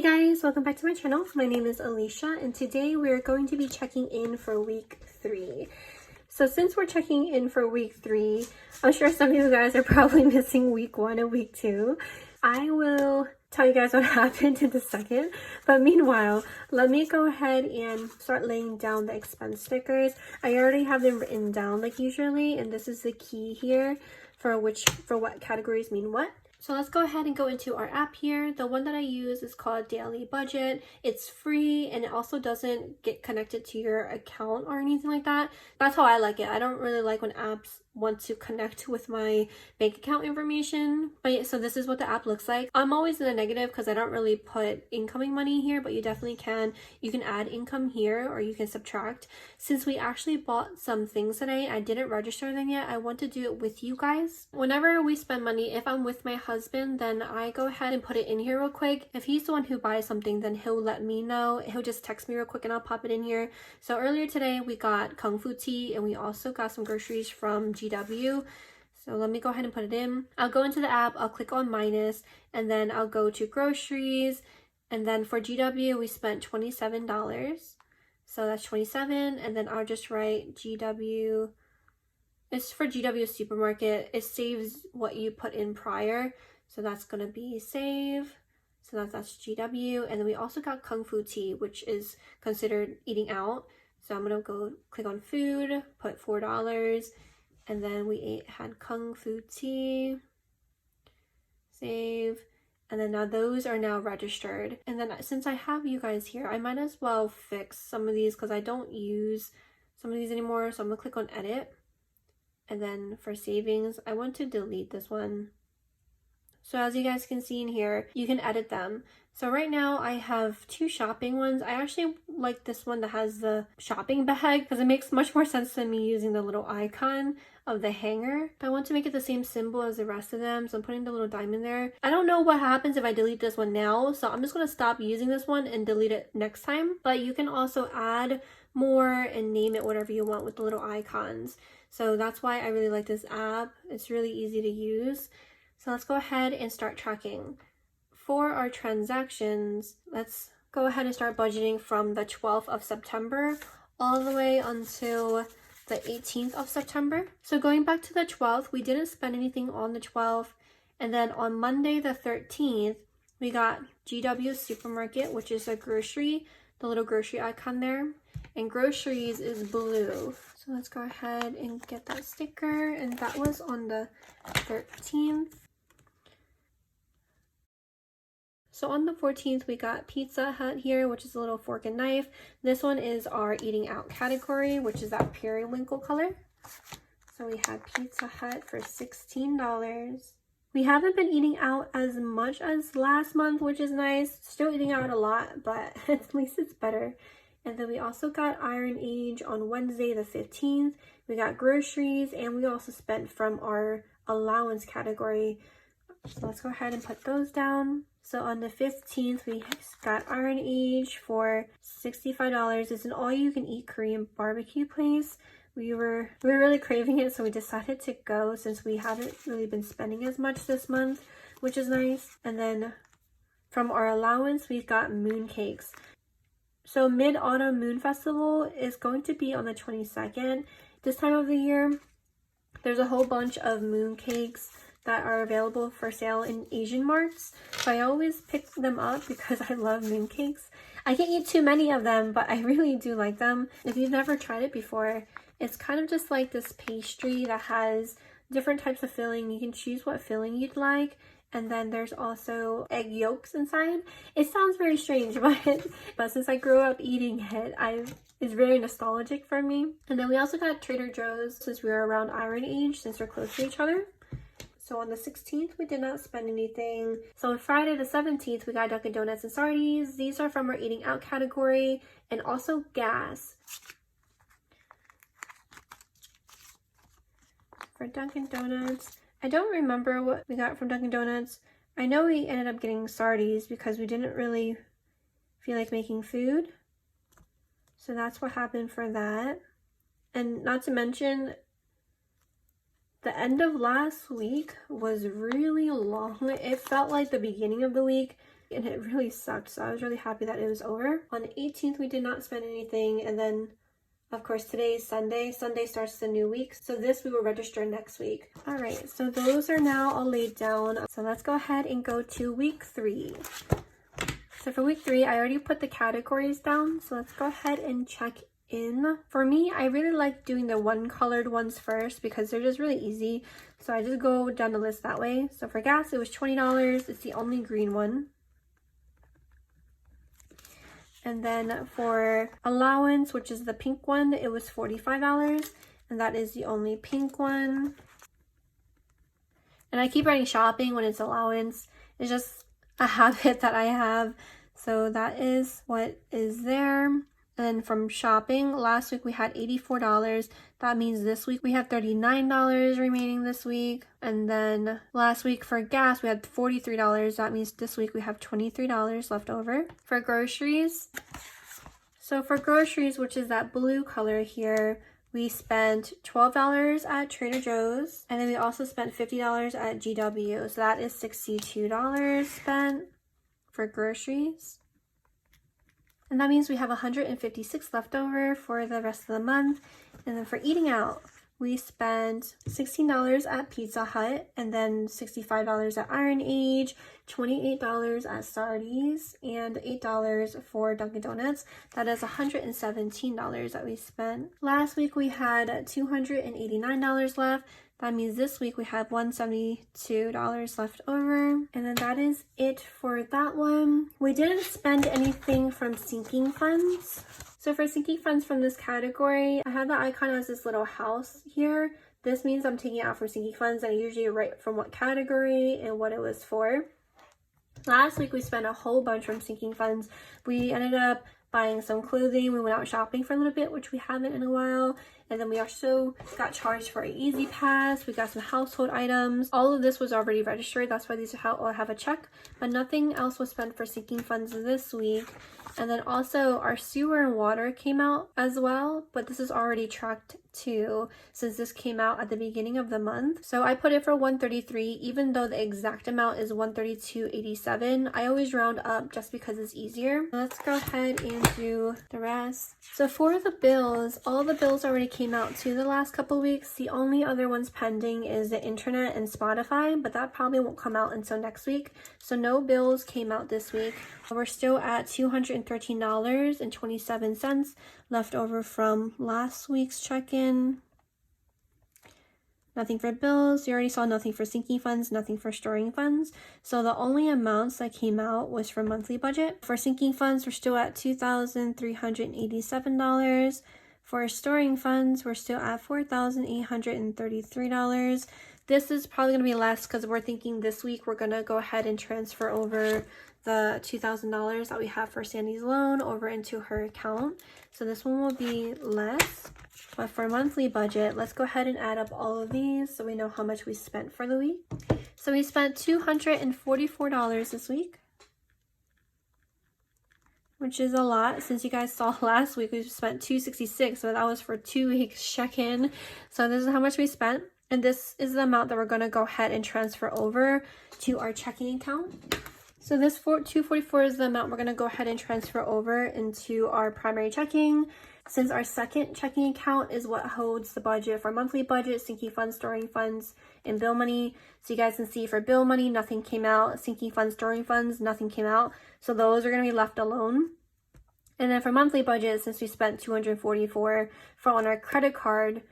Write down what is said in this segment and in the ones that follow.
guys, welcome back to my channel. My name is Alicia and today we're going to be checking in for week 3. So since we're checking in for week 3, I'm sure some of you guys are probably missing week 1 and week 2. I will tell you guys what happened in a second, but meanwhile, let me go ahead and start laying down the expense stickers. I already have them written down like usually, and this is the key here for what categories mean what. So let's go ahead and go into our app here. The one that I use is called Daily Budget. It's free and it also doesn't get connected to your account or anything like that. That's how I like it. I don't really like when apps want to connect with my bank account information. But yeah, so this is what the app looks like. I'm always in the negative because I don't really put incoming money here, but you definitely can. You can add income here or you can subtract. Since we actually bought some things today, I didn't register them yet. I want to do it with you guys. Whenever we spend money, if I'm with my husband, then I go ahead and put it in here real quick. If he's the one who buys something, then he'll let me know. He'll just text me real quick and I'll pop it in here. So earlier today, we got Kung Fu tea and we also got some groceries from GW. So let me go ahead and put it in. I'll go into the app, I'll click on minus, and then I'll go to groceries. And then for GW, we spent $27. So that's 27. And then I'll just write GW. It's for GW supermarket. It saves what you put in prior. So that's going to be save. So that's GW. And then we also got Kung Fu tea, which is considered eating out. So I'm going to go click on food, put $4. And then we had Kung Fu tea, save, and then now those are now registered. And then since I have you guys here, I might as well fix some of these because I don't use some of these anymore. So I'm gonna click on edit. And then for savings, I want to delete this one. So as you guys can see in here, you can edit them. So right now I have 2 shopping ones. I actually like this one that has the shopping bag because it makes much more sense than me using the little icon of the hanger. But I want to make it the same symbol as the rest of them, so I'm putting the little diamond there. I don't know what happens if I delete this one now, so I'm just going to stop using this one and delete it next time. But you can also add more and name it whatever you want with the little icons. So that's why I really like this app. It's really easy to use. So let's go ahead and start tracking. For our transactions, let's go ahead and start budgeting from the 12th of September all the way until the 18th of September. So going back to the 12th, we didn't spend anything on the 12th. And then on Monday the 13th, we got GW Supermarket, which is a grocery, the little grocery icon there. And groceries is blue. So let's go ahead and get that sticker. And that was on the 13th. So on the 14th, we got Pizza Hut here, which is a little fork and knife. This one is our eating out category, which is that periwinkle color. So we had Pizza Hut for $16. We haven't been eating out as much as last month, which is nice. Still eating out a lot, but at least it's better. And then we also got Iron Age on Wednesday the 15th. We got groceries, and we also spent from our allowance category. So let's go ahead and put those down. So on the 15th, we got Iron Age for $65. It's an all-you-can-eat Korean barbecue place. We were really craving it, so we decided to go since we haven't really been spending as much this month, which is nice. And then from our allowance, we've got moon cakes. So Mid-Autumn Moon Festival is going to be on the 22nd. This time of the year, there's a whole bunch of moon cakes that are available for sale in Asian marts. So I always pick them up because I love mooncakes. I can't eat too many of them, but I really do like them. If you've never tried it before, it's kind of just like this pastry that has different types of filling. You can choose what filling you'd like. And then there's also egg yolks inside. It sounds very strange, but since I grew up eating it, it's very nostalgic for me. And then we also got Trader Joe's since we were around Iron Age, since we're close to each other. So on the 16th, we did not spend anything. So on Friday the 17th, we got Dunkin' Donuts and Sardines. These are from our eating out category, and also gas. For Dunkin' Donuts, I don't remember what we got from Dunkin' Donuts. I know we ended up getting Sardines because we didn't really feel like making food. So that's what happened for that. And not to mention, the end of last week was really long. It felt like the beginning of the week and it really sucked. So I was really happy that it was over. On the 18th, we did not spend anything, and then of course, today is Sunday. Sunday starts the new week. So this we will register next week. All right, so those are now all laid down. So let's go ahead and go to week 3. So for week 3, I already put the categories down. So let's go ahead and check in. For me, I really like doing the one colored ones first because they're just really easy. So I just go down the list that way. So for gas, it was $20. It's the only green one. And then for allowance, which is the pink one, it was $45, and that is the only pink one. And I keep writing shopping when it's allowance. It's just a habit that I have. So that is what is there. And from shopping, last week we had $84. That means this week we have $39 remaining this week. And then last week for gas, we had $43. That means this week we have $23 left over. For groceries, so for groceries, which is that blue color here, we spent $12 at Trader Joe's. And then we also spent $50 at GW. So that is $62 spent for groceries. And that means we have $156 left over for the rest of the month. And then for eating out, we spent $16 at Pizza Hut, and then $65 at Iron Age, $28 at Sardi's, and $8 for Dunkin' Donuts. That is $117 that we spent. Last week we had $289 left. That means this week we have $172 left over. And then that is it for that one. We didn't spend anything from sinking funds. So for sinking funds from this category, I have the icon as this little house here. This means I'm taking it out for sinking funds, and I usually write from what category and what it was for. Last week we spent a whole bunch from sinking funds. We ended up buying some clothing. We went out shopping for a little bit, which we haven't in a while. And then we also got charged for an Easy Pass. We got some household items. All of this was already registered. That's why these all have a check. But nothing else was spent for sinking funds this week. And then also our sewer and water came out as well. But this is already tracked too, since this came out at the beginning of the month. So I put it for $133, even though the exact amount is $132.87. I always round up just because it's easier. Let's go ahead and do the rest. So for the bills, all the bills already came out too the last couple weeks. The only other ones pending is the internet and Spotify, but that probably won't come out until next week. So no bills came out this week. We're still at $213.27 left over from last week's check-in. Nothing for bills. You already saw nothing for sinking funds, nothing for storing funds. So the only amounts that came out was for monthly budget. For sinking funds, we're still at $2,387. For storing funds, we're still at $4,833. This is probably going to be less because we're thinking this week we're going to go ahead and transfer over the $2,000 that we have for Sandy's loan over into her account. So this one will be less. But for monthly budget, let's go ahead and add up all of these so we know how much we spent for the week. So we spent $244 this week, which is a lot. Since you guys saw last week, we spent $266, so that was for 2 weeks check-in. So this is how much we spent. And this is the amount that we're going to go ahead and transfer over to our checking account. So this $244 is the amount we're going to go ahead and transfer over into our primary checking. Since our second checking account is what holds the budget for monthly budget, sinking funds, storing funds, and bill money. So you guys can see for bill money, nothing came out. Sinking funds, storing funds, nothing came out. So those are going to be left alone. And then for monthly budget, since we spent $244 for on our credit card,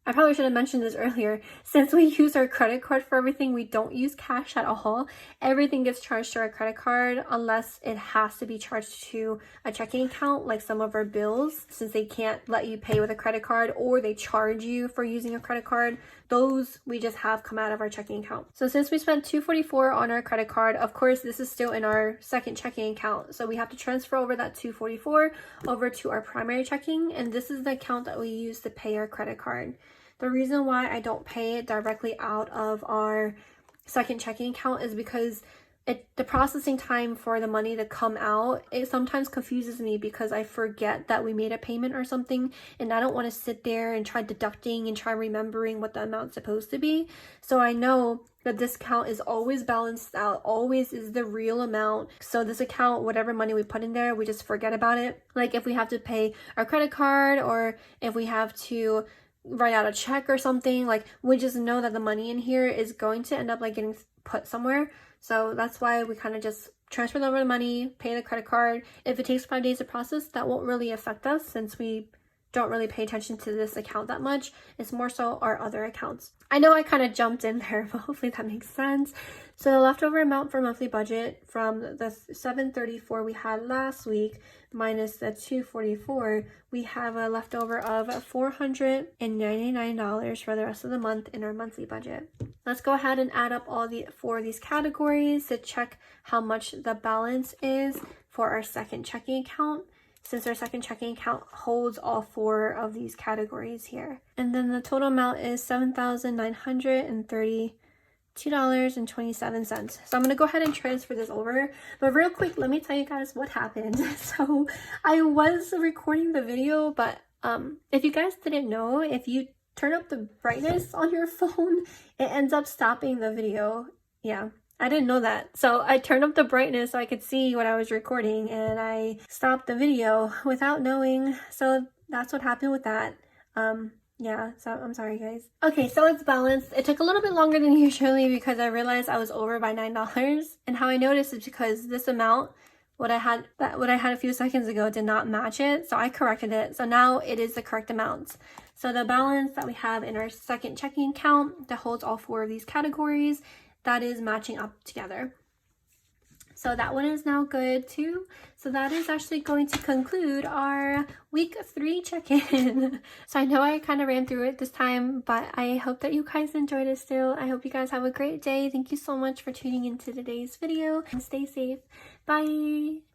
I probably should have mentioned this earlier. Since we use our credit card for everything, we don't use cash at all. Everything gets charged to our credit card unless it has to be charged to a checking account, like some of our bills, since they can't let you pay with a credit card or they charge you for using a credit card. Those we just have come out of our checking account. So since we spent $244 on our credit card, of course, this is still in our second checking account. So we have to transfer over that $244 over to our primary checking. And this is the account that we use to pay our credit card. The reason why I don't pay it directly out of our second checking account is because the processing time for the money to come out, it sometimes confuses me because I forget that we made a payment or something, and I don't want to sit there and try deducting and try remembering what the amount's supposed to be. So I know that this account is always balanced out, always is the real amount. So this account, whatever money we put in there, we just forget about it. Like if we have to pay our credit card, or if we have to write out a check or something, like we just know that the money in here is going to end up like getting put somewhere. So that's why we kind of just transfer over the money, pay the credit card. If it takes 5 days to process, that won't really affect us since we don't really pay attention to this account that much. It's more so our other accounts. I know I kind of jumped in there, but hopefully that makes sense. So the leftover amount for monthly budget from the $734 we had last week minus the $244, we have a leftover of $499 for the rest of the month in our monthly budget. Let's go ahead and add up all four of these categories to check how much the balance is for our second checking account, since our second checking account holds all four of these categories here. And then the total amount is $7,932.27. So I'm going to go ahead and transfer this over. But real quick, let me tell you guys what happened. So I was recording the video, but if you guys didn't know, if you turn up the brightness on your phone, it ends up stopping the video. Yeah. I didn't know that. So I turned up the brightness so I could see what I was recording, and I stopped the video without knowing. So that's what happened with that. Yeah, so I'm sorry guys. Okay, so it's balanced. It took a little bit longer than usually because I realized I was over by $9. And how I noticed is because this amount, what I had a few seconds ago did not match it. So I corrected it. So now it is the correct amount. So the balance that we have in our second checking account that holds all four of these categories, that is matching up together. So that one is now good too. So that is actually going to conclude our week 3 check-in. So I know I kind of ran through it this time, but I hope that you guys enjoyed it still. I hope you guys have a great day. Thank you so much for tuning into today's video, and stay safe. Bye.